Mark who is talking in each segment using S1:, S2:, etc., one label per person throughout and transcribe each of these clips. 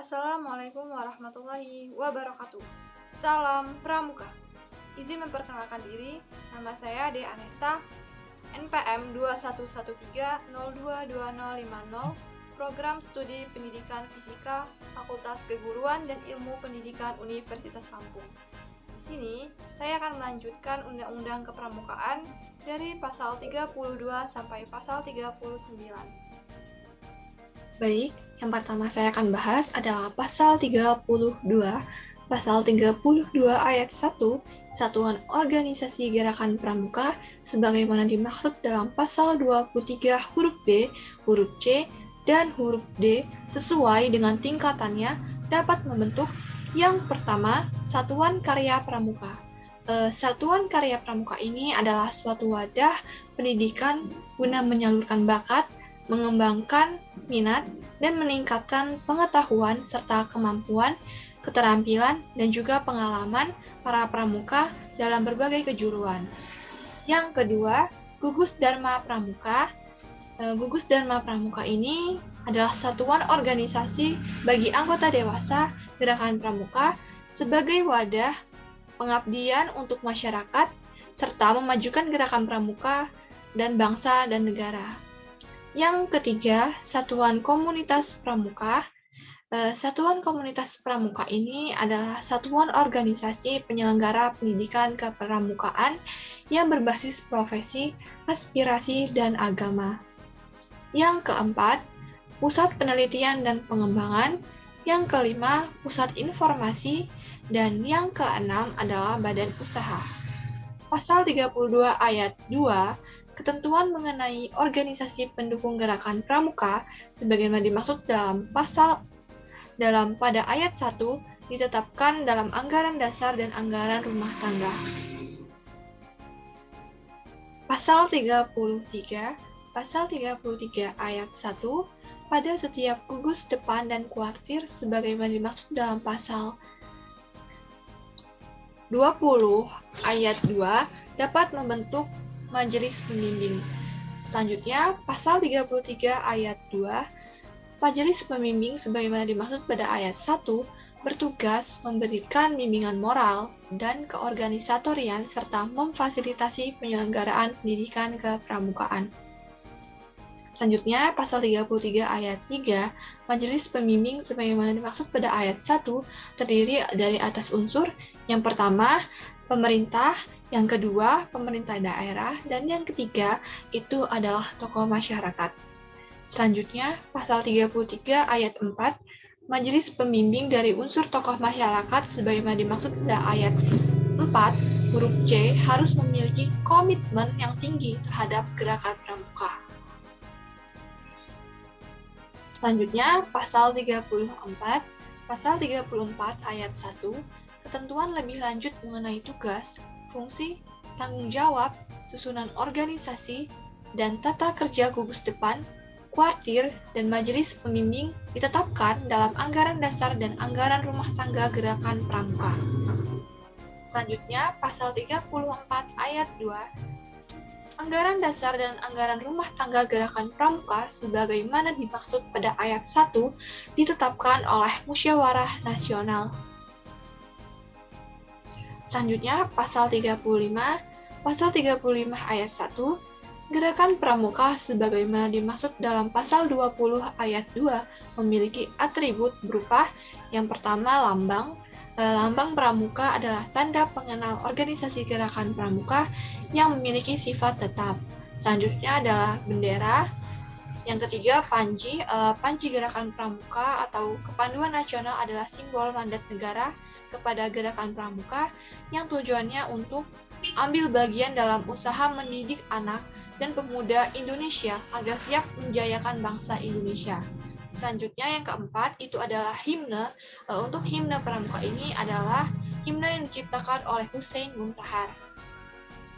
S1: Assalamualaikum warahmatullahi wabarakatuh. Salam Pramuka. Izin memperkenalkan diri, nama saya Dea Anesta, NPM 2113022050, Program Studi Pendidikan Fisika, Fakultas Keguruan dan Ilmu Pendidikan Universitas Lampung. Di sini, saya akan melanjutkan Undang-Undang Kepramukaan dari pasal 32 sampai pasal 39.
S2: Baik, yang pertama saya akan bahas adalah pasal 32. Pasal 32 ayat 1, Satuan Organisasi Gerakan Pramuka, sebagaimana dimaksud dalam pasal 23 huruf B, huruf C, dan huruf D sesuai dengan tingkatannya dapat membentuk yang pertama, Satuan Karya Pramuka. Satuan Karya Pramuka ini adalah suatu wadah pendidikan guna menyalurkan bakat, mengembangkan minat, dan meningkatkan pengetahuan serta kemampuan, keterampilan, dan juga pengalaman para pramuka dalam berbagai kejuruan. Yang kedua, Gugus Dharma Pramuka. Gugus Dharma Pramuka ini adalah satuan organisasi bagi anggota dewasa Gerakan Pramuka sebagai wadah pengabdian untuk masyarakat serta memajukan gerakan pramuka dan bangsa dan negara. Yang ketiga, Satuan Komunitas Pramuka. Satuan Komunitas Pramuka ini adalah satuan organisasi penyelenggara pendidikan kepramukaan yang berbasis profesi, aspirasi, dan agama. Yang keempat, Pusat Penelitian dan Pengembangan. Yang kelima, Pusat Informasi. Dan yang keenam adalah Badan Usaha. Pasal 32 ayat 2, ketentuan mengenai organisasi pendukung gerakan pramuka sebagaimana dimaksud pada ayat 1 ditetapkan dalam anggaran dasar dan anggaran rumah tangga. Pasal 33 ayat 1, pada setiap gugus depan dan kuartir sebagaimana dimaksud dalam pasal 20 ayat 2 dapat membentuk Majelis Pembimbing. Selanjutnya, pasal 33 ayat 2, Majelis Pembimbing sebagaimana dimaksud pada ayat 1 bertugas memberikan bimbingan moral dan keorganisatorian serta memfasilitasi penyelenggaraan pendidikan kepramukaan. Selanjutnya, pasal 33 ayat 3, Majelis Pembimbing sebagaimana dimaksud pada ayat 1 terdiri dari atas unsur. Yang pertama, pemerintah, yang kedua, pemerintah daerah, dan yang ketiga, itu adalah tokoh masyarakat. Selanjutnya, pasal 33 ayat 4, Majelis Pembimbing dari unsur tokoh masyarakat sebagaimana dimaksud pada ayat 4, huruf C, harus memiliki komitmen yang tinggi terhadap gerakan pramuka. Selanjutnya, pasal 34 ayat 1, ketentuan lebih lanjut mengenai tugas, fungsi, tanggung jawab, susunan organisasi, dan tata kerja gugus depan, kuartir, dan majelis pembimbing ditetapkan dalam anggaran dasar dan anggaran rumah tangga gerakan pramuka. Selanjutnya, pasal 34 ayat 2, anggaran dasar dan anggaran rumah tangga gerakan pramuka sebagaimana dimaksud pada ayat 1 ditetapkan oleh Musyawarah Nasional. Selanjutnya, pasal 35 ayat 1, gerakan pramuka sebagaimana dimaksud dalam pasal 20 ayat 2 memiliki atribut berupa yang pertama lambang. Lambang pramuka adalah tanda pengenal organisasi gerakan pramuka yang memiliki sifat tetap. Selanjutnya adalah bendera. Yang ketiga, panji. Panji gerakan pramuka atau kepanduan nasional adalah simbol mandat negara kepada gerakan pramuka yang tujuannya untuk ambil bagian dalam usaha mendidik anak dan pemuda Indonesia agar siap menjayakan bangsa Indonesia. Selanjutnya yang keempat itu adalah himne. Untuk himne pramuka ini adalah himne yang diciptakan oleh Hussein Muntahar.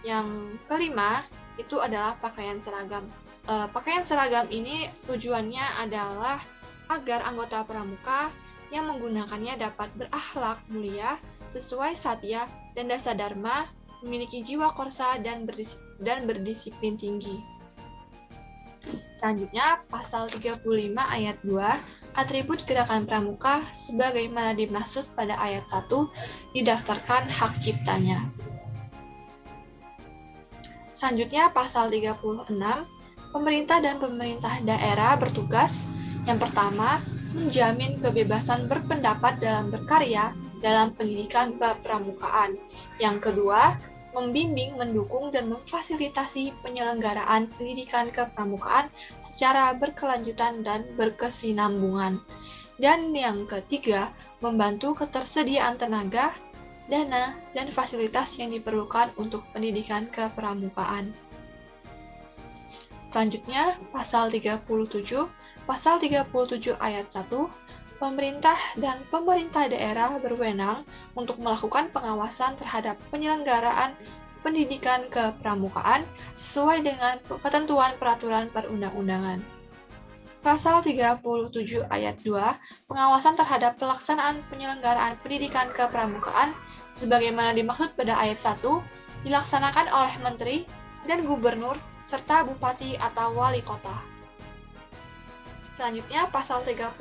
S2: Yang kelima itu adalah pakaian seragam. Pakaian seragam ini tujuannya adalah agar anggota pramuka yang menggunakannya dapat berakhlak mulia, sesuai satya dan dasa dharma, memiliki jiwa korsa dan berdisiplin tinggi. Selanjutnya, pasal 35 ayat 2 atribut gerakan pramuka sebagaimana dimaksud pada ayat 1 didaftarkan hak ciptanya. Selanjutnya pasal 36, pemerintah dan pemerintah daerah bertugas yang pertama, menjamin kebebasan berpendapat dalam berkarya dalam pendidikan kepramukaan. Yang kedua, membimbing, mendukung, dan memfasilitasi penyelenggaraan pendidikan kepramukaan secara berkelanjutan dan berkesinambungan. Dan yang ketiga, membantu ketersediaan tenaga, dana, dan fasilitas yang diperlukan untuk pendidikan kepramukaan. Selanjutnya, pasal 37. Pasal 37 ayat 1, pemerintah dan pemerintah daerah berwenang untuk melakukan pengawasan terhadap penyelenggaraan pendidikan kepramukaan sesuai dengan ketentuan peraturan perundang-undangan. Pasal 37 ayat 2, pengawasan terhadap pelaksanaan penyelenggaraan pendidikan kepramukaan sebagaimana dimaksud pada ayat 1, dilaksanakan oleh menteri dan gubernur serta bupati atau wali kota. Selanjutnya, pasal 38.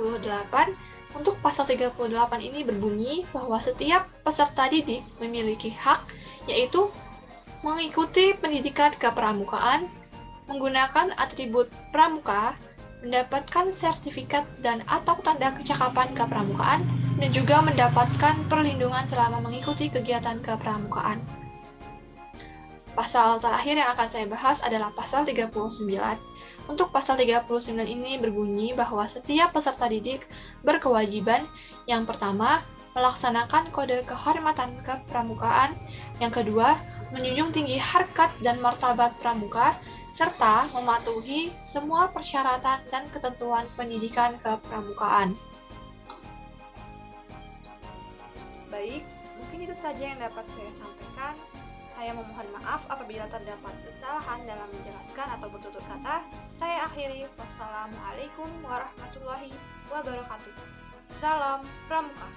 S2: Untuk pasal 38 ini berbunyi bahwa setiap peserta didik memiliki hak, yaitu mengikuti pendidikan kepramukaan, menggunakan atribut pramuka, mendapatkan sertifikat dan atau tanda kecakapan kepramukaan, dan juga mendapatkan perlindungan selama mengikuti kegiatan kepramukaan. Pasal terakhir yang akan saya bahas adalah pasal 39. Untuk pasal 39 ini berbunyi bahwa setiap peserta didik berkewajiban yang pertama, melaksanakan kode kehormatan kepramukaan, yang kedua, menjunjung tinggi harkat dan martabat pramuka, serta mematuhi semua persyaratan dan ketentuan pendidikan kepramukaan.
S1: Baik, mungkin itu saja yang dapat saya sampaikan. Saya memohon maaf apabila terdapat kesalahan dalam menjelaskan atau bertutur kata. Saya akhiri. Wassalamualaikum warahmatullahi wabarakatuh. Salam Pramuka.